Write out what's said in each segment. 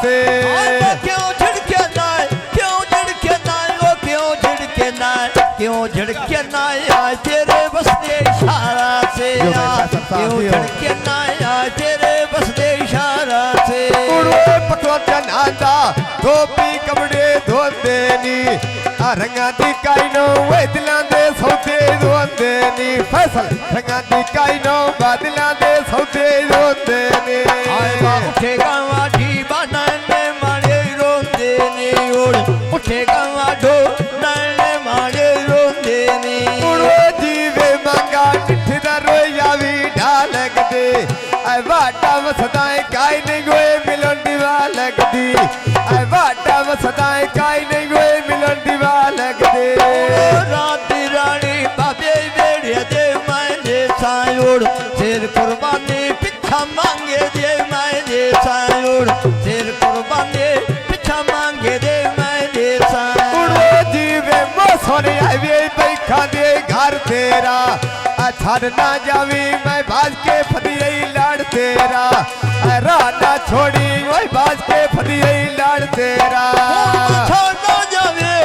से। क्यों झिड़के ना, क्यों झिड़के ना, वो क्यों झिड़के ना, क्यों झिड़के ना आज तेरे बस दे इशारा से। क्यों झिड़के ना आज तेरे बस दे इशारा से। पटवा चनादा धोपी कपड़े धोते नी, रंगा दी काई नो वे दिलां दे सौदे धोते नी। फैसल रंगा दी काई नो बादलां दे सौदे धोते नी। उठेगा वाठी बनाने मारे रोंदे नी, उठेगा वाठो नाने मारे रोंदे नी। जीवे मंगा चिट्ठी दा रोया भी ढालक दे, वाटा वसदाए काई नहीं गोए मिलन दीवा लगदी। वाटा वसदाए काई नहीं गोए मिलन दीवा लगदे। रात रानी बाबे बेड़े दे मायने सायोड़, सिर कुर्बानी पिछा मांगे दे मायने सायोड़, सिर कुर्बानी पिछा मांगे दे मायने सायोड़। जीवे मोसोने आवे बैठा दे घर तेरा, छड़ ना जावी मैं बाज के फदियई लाड़ तेरा। राना छोड़ी वही बाज के फदियई लाड़ तेरा। छोड़ ना जावे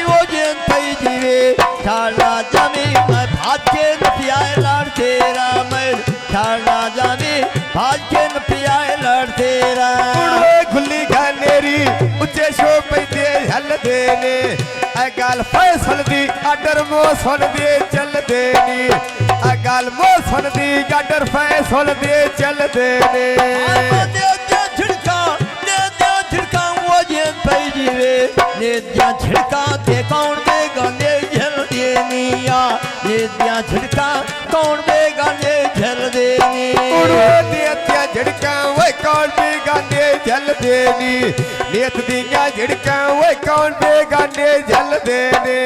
वो जेन थई जीवे, छोड़ ना जावे मैं भाज के न पियाए लाड़ तेरा। मैं छोड़ ना जावे भाज के न पियाए लाड़ तेरा। खुली घनेरी उच्चे शो पैदे हल देने, गाल फैसल दी आडर मो सुन दे चल देनी। गाल मो सुन दी आडर फैसल दे चल देने। दे दिया झिड़का वो जेन थई जीवे, दे दिया झिड़का ते कौन देगा ने झल देनिया। दे दिया झिड़का कौन देगा ने झल देनी। दे दिया झिड़का वे कौन देगा ने झल देनी। नियत दिया झिड़का वे कौन देगा ने झल देने।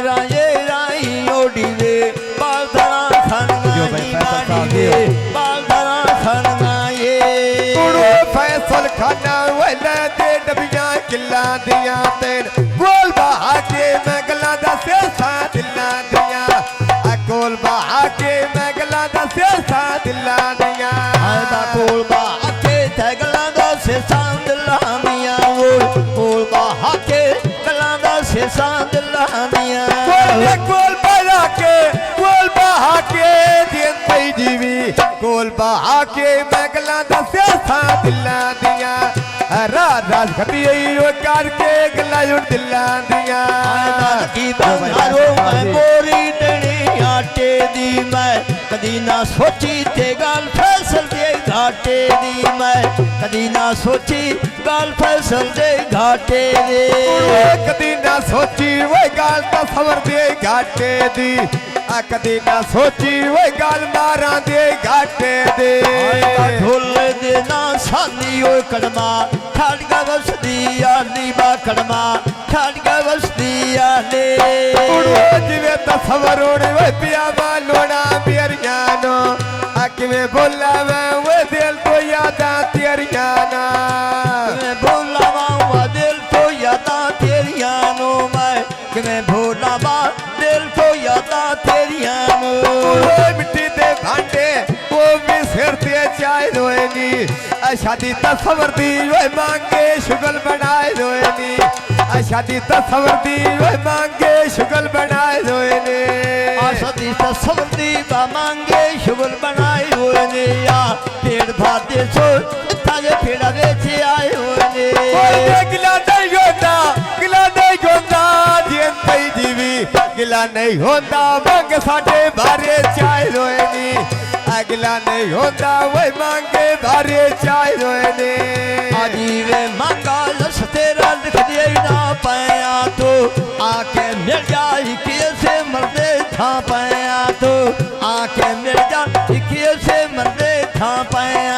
राये राई ओडी वे बाल धरा खनगाई मानी वे बाल धरा खनगाए। फैसल खाना वेला दे डबिया किला दिया तेन, गोल बहा के मैं गला दा सेसा दिला दिया। गोल बहा के मैं गला दा सेसा दिला दिया। गोल बहा के गला दा सेसा दिला मिया। गोल बहा के गला दा सेसा दिला मिया। गोल बहा के दिन पई जीवी, गोल बहा के मैं गला दा सेसा दिला दिया। राज खतियई ओ करके गला जुड़ दिला दिया। की बंधारो मैं बोरी डणी आटे दी, मैं कदी ना सोची ते गाल फैसल दे घाटे दी। मैं कदी ना सोची गाल फैसल दे घाटे दे। कदी ना सोची वो गाल तो सवर दे घाटे दी। कदी ना सोची वो गाल मारा दे घाटे दे। ढोल दे ना सानी ओ कड़मा, ठाड़गा वसदी आली बा कड़मा, ठाड़गा वसदी आले। जिवे तस्वर उड़े वो पिया लोना पियरियानो, किवें बोला मैं वो दिल तो यादा तेरियाना। मैं बोला वो दिल तो यादा तेरियानो। मैं किवें भोला बा दिल तो यादा तेरियानो। मिट्टी दे भांडे वो भी सिर ते चाय रोएनी, शादी तस्वर दी वो मांगे शुगल बनाए रोएनी। शादी तस्वर दी वो मांगे शुगल बनाए रोएनी। शादी तस्वर दी बा मांगे शुगल बनाए रोएनी। या पेड़ भाते सो ताजे पेड़ा बेचे आए होने। गिला नहीं होता, गिला नहीं होता जेन पई जीवी, गिला नहीं होता मंग साडे बारे चाय रोएनी। गिला नहीं होता वही मांगे बारे चाय रोएनी। आजीवे मांगा लस तेरा लिख दिए ना पाया तो, आके मिल जाए कैसे मरदे था पाया तो, आके मिल जाए कैसे मरदे था पाया।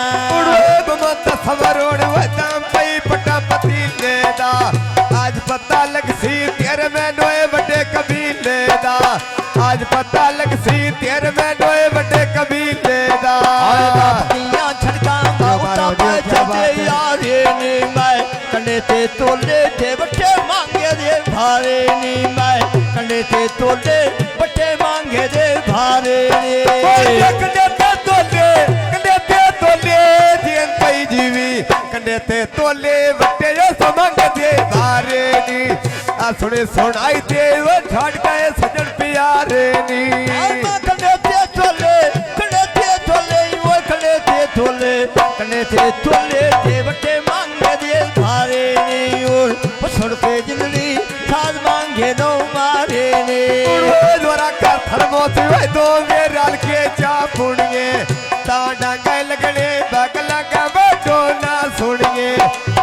सवरोड़ वदाम पई पटा पति लेदा, आज पता लग सी तेरे में नोए बड़े कबीले दा। आज पता लग सी तेरे में नोए बड़े कबीले दा। पतियां छड़का उता पैसे यारे नी मैं, कंडे ते तोले ते बट्टे मांगे दे भारे नी मैं, कंडे ते तोले बट्टे मांगे दे भारे नी। कंडे ते तोले, कंडे ते तोले जेन पई जीवी कंडे ते तोले वटे समंग दे बारे नी आ सुने सुनाई दे वो छाड़ गए सजन प्यारे नी कंडे ते तोले वो कंडे ते तोले दे वटे मांग दे बारे नी और पछड़ पे जिंदड़ी साज मांगे दो मारे नी द्वारा का थरमोस वे दो वे रल के चा पुणिए ता डांगा लगने बगला का बाटो ना सुनिए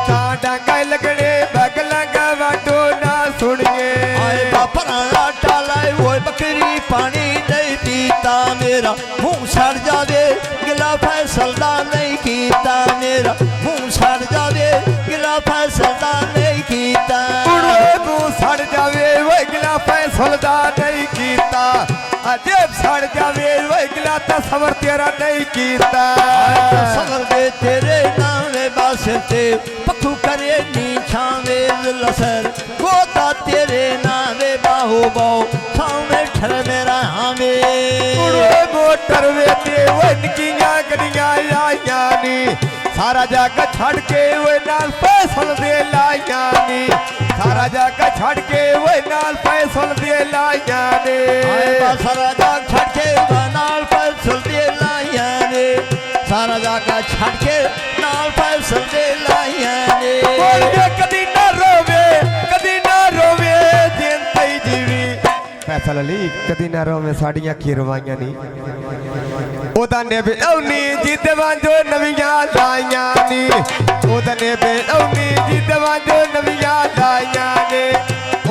ता डांगा लगने बगला का बाटो ना सुनिए आए बापरा टालाए वो बकरी पानी नहीं पीता मेरा मुंह सड़ जावे गिला फैसला नहीं कीता मेरा मुंह सड़ जावे गिला फैसला नहीं कीता मुंह सड़ जावे वो गिला फैसला नहीं कीता अजेब सड़ जावे वो गिला तस्वर तेरा नहीं कीता सबर दे तेरे नाम बासते पखू करे नी छावे लसर गोता तेरे नाम बाहु बाहु सामने ठर मेरा हमें मोटर वे ते वो निकियां गड़ियां आया नी सारा जाकर छड़ के वो नाल फैसल दे लाया नी सारा जाकर छड़ के वो नाल फैसल दे लाया नी सारा जाग छड़ के नाल फैसल दे लाया नी सारा जाकर छड़ के नाल फैसल दे लाया नी कदी ना रोवे दिन तई जीवी फैसल अली कदी ना रोवे साड़ियां खीरवाइयां नी ओदा ने बेऔनी जिते वांजो नवियां लाइयां नी ओदा ने बेऔनी जिते वांजो नवियां लाइयां नी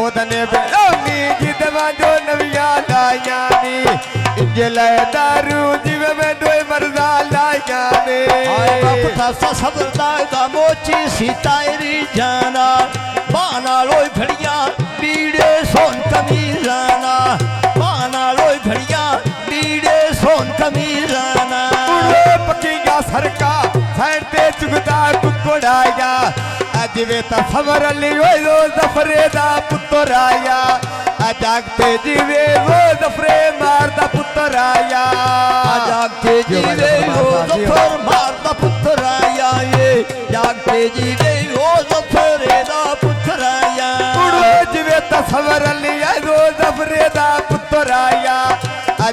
ओदा ने बेऔनी जिते वांजो नवियां लाइयां नी इंजे ले दारू जिवे में दोए मर्दा लाइयां नी आए बाप था सबरदा दा मोची सीतारी जाना बाना लोई घड़ियां बीड़े सोन कमीजाना बाना लोई घड़ियां बीड़े सोन कमीजाना पकिया सरका साइड ते चुगदा कुकड़ाया अज वे ता समर अली वो जफरे दा पुत्र आया जागते जीवे वो जफरे मारदा पुत्र आया जागते जीवे वो जफर मारदा पुत्र आया ये जागते जीवे वो जफरे दा पुत्र आया जीवे ता समर अली वो जफरे दा पुत्र आया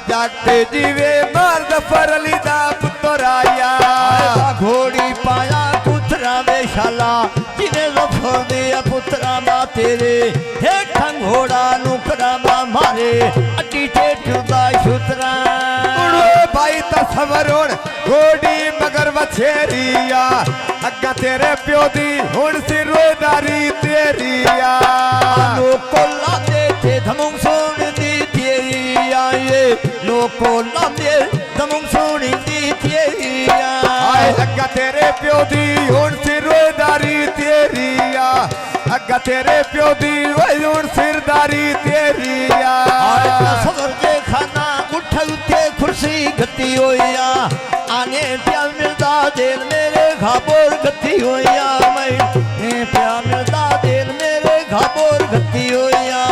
जागते जीवे मार जफर अली दा पुत्र आया घोड़ी पाया पुत्रा वेशाला जिने जफर दिया पुत्रा मा तेरे हेठा घोड़ा नुकरा मा मारे अड्डी टेटदा शुतरा भाई तस्वर घोड़ी मगर वछेरिया अग्गा तेरे प्यो दी हुण सिरोदारी तेरिया लोको लादे थे धमुंग सोन दी तेरी आए लोको लादे धमुंग सोनी दी तेरी आए अग्गा तेरे प्यो दी हुण सिरोदारी तेरिया अग्गा तेरे प्यो दी हुण सिरदारी तेरिया सबर दे खाना उठ उठे खुर्सी गति होया आने प्या मिलदा देर मेरे घाबोर गति होया मैं प्या मिलदा देर मेरे घाबोर गति होया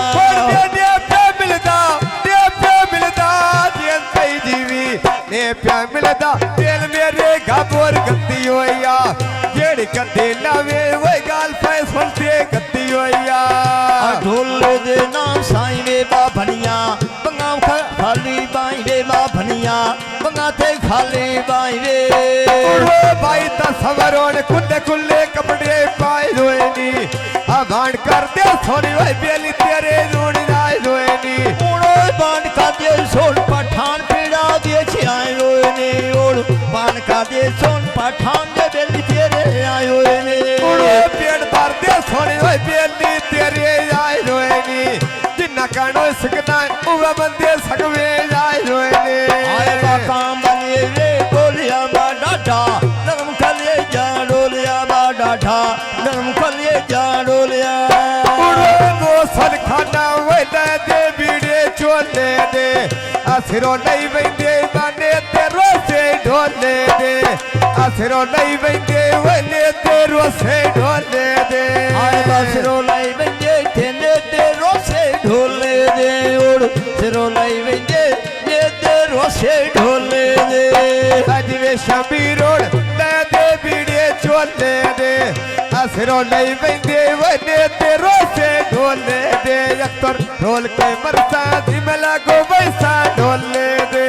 ने प्या मिलदा दिल मेरे घाबोर गति होया जेड़ी कदे लावे वो गाल फैसल ते गति होया ढोल दे नाम साईं वे बा भनिया बंगा खाली बाई वे बा भनिया बंगा ते खाली बाई वे भाई तस्वर खुले खुले कपड़े पाए रोए नी आ भांड कर दे सोनी भाई बेली तेरे जोड़ी राय रोए नी उड़ो बांड का दे सोन पठान पीड़ा दे छियाए रोए नी ओड़ बांड का दे सोन पठान दे बेली तेरे आए रोए नी उड़ो पेड़ भर दे सोनी भाई बेली तेरे आए रोए नी जिन्ना कानो सकना उवा बंदे सकवे आए रोए नी आए बा काम बने रे बोलिया बा डाढा नरम कले जा डोलिया बा डाढा नरम कले जा डोलिया वो सन खाना वेले दे बीड़े चोले दे आसिरो नहीं वेंदे बाने तेरो से ढोले दे आसिरो नहीं वेंदे वेले तेरो से ढोले दे आए बासिरो लाई वेंदे तेने तेरो से ढोले दे उड़ सिरो लाई वेंदे ने तेरो से ढोले दे अजवे शबीरोड़ ले दे बीड़े चोले फिरों नहीं बंदे वने तेरो से ढोले दे अख्तर ढोल के मरसा दिमला को वैसा ढोले दे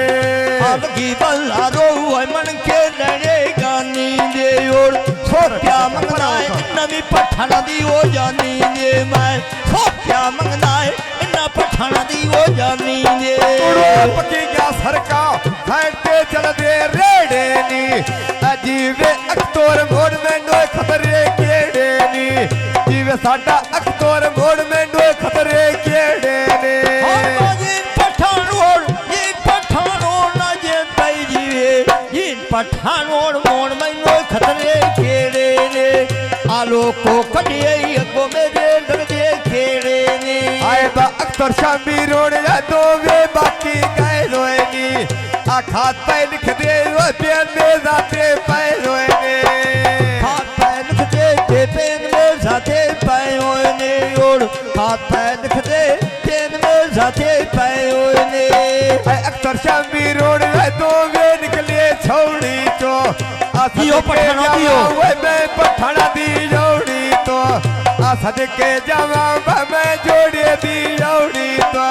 अलगी बल्ला रो मन के लड़े गानी दे और सो क्या मंगना है नवी पठाना दी हो जानी दे मैं सो क्या मंगना है इन्ना पठाना दी हो जानी दे पकी गया सरका साइड पे चल दे रेड़े नी अजीवे अख्तर मोड़ में नो खतरे केड़े नी जीवे साडा अख्तर मोड़ में नो खतरे केड़े ने पठानोड़ मोड़ मैनो खतरे खेड़े ने आलो को कटिए अगो मेरे लड़के खेड़े ने आए बा अख्तर शामी रोड या दो वे बाकी गए रोएगी आ खात पे लिख दे वो पेन में जाते पे रोएगे खात पे लिख दे पेन में जाते पे रोएने और खात पे लिख दे पेन में जाते पे रोएने अख्तर शामी रोड या दो वे निकले छोड़ी तो दियो पठाना दियो मैं पठाना दी जोड़ी तो आ सदके जावा मैं जोड़ी दी जोड़ी तो